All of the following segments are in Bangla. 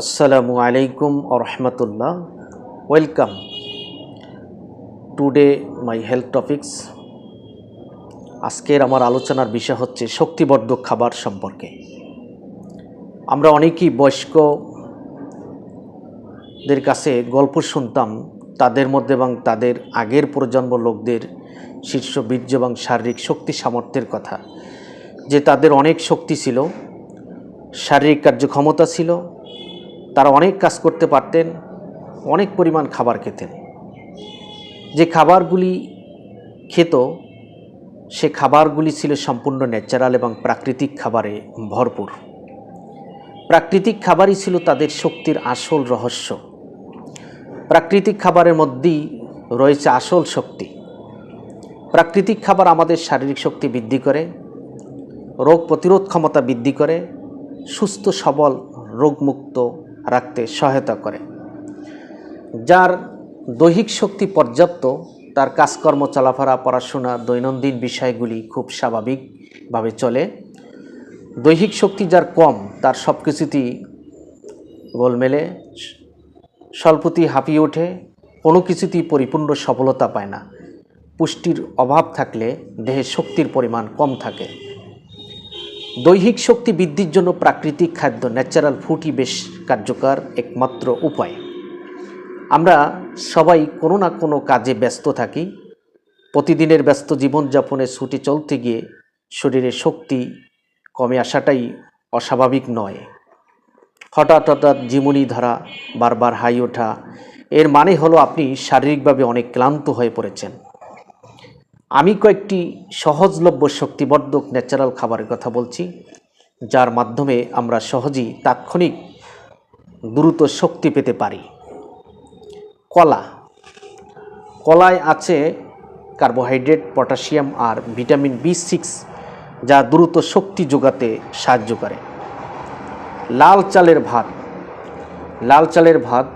Assalamu alaikum wa rahmatullah. Welcome. Today my health topics. আজকের আমার আলোচনার বিষয় হচ্ছে শক্তিবর্ধক খাবার সম্পর্কে। আমরা অনেকেই বয়স্কদের কাছে গল্প শুনতাম তাদের মধ্যে এবং তাদের আগের প্রজন্ম লোকদের শীর্ষ বীর্য এবং শারীরিক শক্তি সামর্থ্যের কথা, যে তাদের অনেক শক্তি ছিল, শারীরিক কার্যক্ষমতা ছিল, তারা অনেক কাজ করতে পারতেন, অনেক পরিমাণ খাবার খেতেন। যে খাবারগুলি খেত সে খাবারগুলি ছিল সম্পূর্ণ ন্যাচারাল এবং প্রাকৃতিক খাবারে ভরপুর। প্রাকৃতিক খাবারই ছিল তাদের শক্তির আসল রহস্য। প্রাকৃতিক খাবারের মধ্যেই রয়েছে আসল শক্তি। প্রাকৃতিক খাবার আমাদের শারীরিক শক্তি বৃদ্ধি করে, রোগ প্রতিরোধ ক্ষমতা বৃদ্ধি করে, সুস্থ সবল রোগমুক্ত রাখতে সহায়তা করে। যার দৈহিক শক্তি পর্যাপ্ত, তার কাজকর্ম, চলাফেরা, পড়াশোনা, দৈনন্দিন বিষয়গুলি খুব স্বাভাবিকভাবে চলে। দৈহিক শক্তি যার কম, তার সব কিছুতেই গোলমেলে, স্বল্পতেই হাঁপিয়ে ওঠে, কোনো কিছুতেই পরিপূর্ণ সফলতা পায় না। পুষ্টির অভাব থাকলে দেহে শক্তির পরিমাণ কম থাকে। দৈহিক শক্তি বৃদ্ধির জন্য প্রাকৃতিক খাদ্য, ন্যাচারাল ফুডই বেশ কার্যকর একমাত্র উপায়। আমরা সবাই কোনো না কোনো কাজে ব্যস্ত থাকি। প্রতিদিনের ব্যস্ত জীবনযাপনে ছুটে চলতে গিয়ে শরীরে শক্তি কমে আসাটাই অস্বাভাবিক নয়। হঠাৎ ঝিমুনি ধরা, বারবার হাই ওঠা, এর মানে হলো আপনি শারীরিকভাবে অনেক ক্লান্ত হয়ে পড়েছেন। আমি কয়েকটি সহজলভ্য শক্তিবর্ধক ন্যাচারাল খাবারের কথা বলছি, যার মাধ্যমে আমরা সহজেই তাৎক্ষণিক দ্রুত শক্তি পেতে পারি। কলায় আছে কার্বোহাইড্রেট, পটাশিয়াম আর ভিটামিন B6, যা দ্রুত শক্তি যোগাতে সাহায্য করে। লাল চালের ভাত,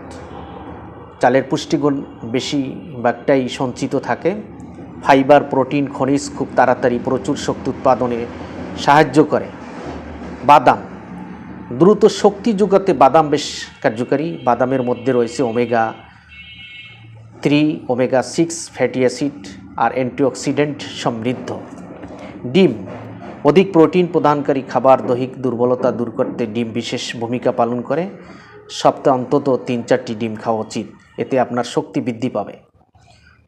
চালের পুষ্টিগুণ বেশিরভাগটাই সঞ্চিত থাকে। ফাইবার, প্রোটিন, খনিজ খুব তাড়াতাড়ি প্রচুর শক্তি উৎপাদনে সাহায্য করে। বাদাম, দ্রুত শক্তি যোগাতে বাদাম বেশ কার্যকারী। বাদামের মধ্যে রয়েছে ওমেগা-3, ওমেগা-6 ফ্যাটি অ্যাসিড আর অ্যান্টিঅক্সিডেন্ট সমৃদ্ধ। ডিম, অধিক প্রোটিন প্রদানকারী খাবার। দৈহিক দুর্বলতা দূর করতে ডিম বিশেষ ভূমিকা পালন করে। সপ্তাহে অন্তত 3-4টি ডিম খাওয়া উচিত, এতে আপনার শক্তি বৃদ্ধি পাবে।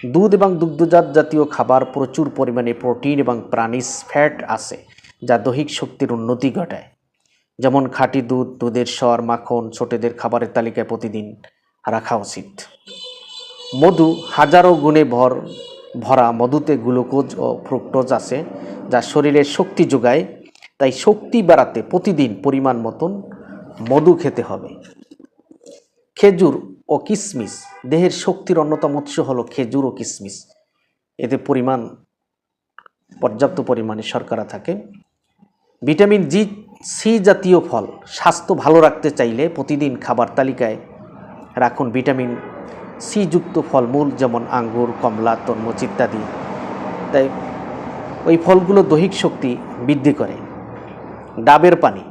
দুধ এবং দুগ্ধজাত জাতীয় খাবার, প্রচুর পরিমাণে প্রোটিন এবং প্রাণীজ ফ্যাট আছে, যা দৈহিক শক্তির উন্নতি ঘটায়। যেমন খাঁটি দুধ, দুধের সর, মাখন ছোটদের খাবারের তালিকায় প্রতিদিন রাখা উচিত। মধু, হাজারো গুণে ভরা মধুতে গ্লুকোজ ও ফ্রুক্টোজ আছে, যা শরীরের শক্তি যোগায়। তাই শক্তি বাড়াতে প্রতিদিন পরিমাণ মতন মধু খেতে হবে। খেজুর ও কিশমিশ, দেহের শক্তির অন্যতম উৎস হলো খেজুর ও কিশমিশ। এতে পর্যাপ্ত পরিমাণে শর্করা থাকে। ভিটামিন C জাতীয় ফল, স্বাস্থ্য ভালো রাখতে চাইলে প্রতিদিন খাবার তালিকায় রাখুন ভিটামিন C যুক্ত ফলমূল, যেমন আঙ্গুর, কমলা, তরমুজ ইত্যাদি। তাই ওই ফলগুলো দৈহিক শক্তি বৃদ্ধি করে। ডাবের পানি,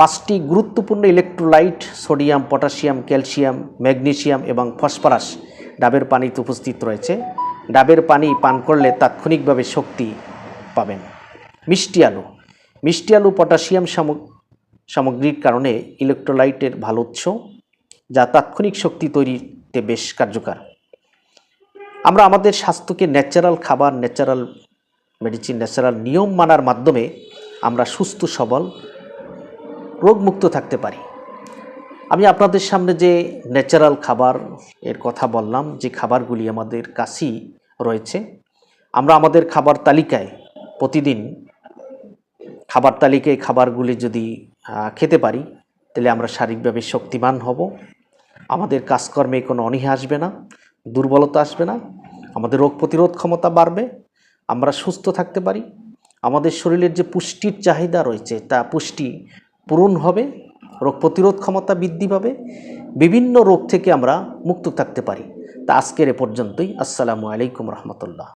5টি গুরুত্বপূর্ণ electrolyte, sodium, potassium, calcium, magnesium এবং ফসফরাস ডাবের পানিতে উপস্থিত রয়েছে। ডাবের পানি পান করলে তাৎক্ষণিকভাবে শক্তি পাবেন। মিষ্টি আলু পটাশিয়াম সামগ্রীর কারণে ইলেকট্রোলাইটের ভালো উৎস, যা তাৎক্ষণিক শক্তি তৈরিতে বেশ কার্যকর। আমরা আমাদের স্বাস্থ্যকে ন্যাচারাল খাবার, ন্যাচারাল মেডিসিন, ন্যাচারাল নিয়ম মানার মাধ্যমে আমরা সুস্থ সবল রোগমুক্ত থাকতে পারি। আমি আপনাদের সামনে যে ন্যাচারাল খাবার এর কথা বললাম, যে খাবারগুলি আমাদের কাছেই রয়েছে, আমরা আমাদের খাবার তালিকায় প্রতিদিন খাবারগুলি যদি খেতে পারি, তাহলে আমরা শারীরিকভাবে শক্তিমান হব। আমাদের কাজকর্মে কোনো অনীহা আসবে না, দুর্বলতা আসবে না, আমাদের রোগ প্রতিরোধ ক্ষমতা বাড়বে, আমরা সুস্থ থাকতে পারি। আমাদের শরীরের যে পুষ্টির চাহিদা রয়েছে, তা পুষ্টি পূরণ হবে, রোগ প্রতিরোধ ক্ষমতা বৃদ্ধি পাবে, বিভিন্ন রোগ থেকে আমরা মুক্ত থাকতে পারি। তা আজকের এ পর্যন্তই। আসসালামু আলাইকুম রহমতুল্লাহ।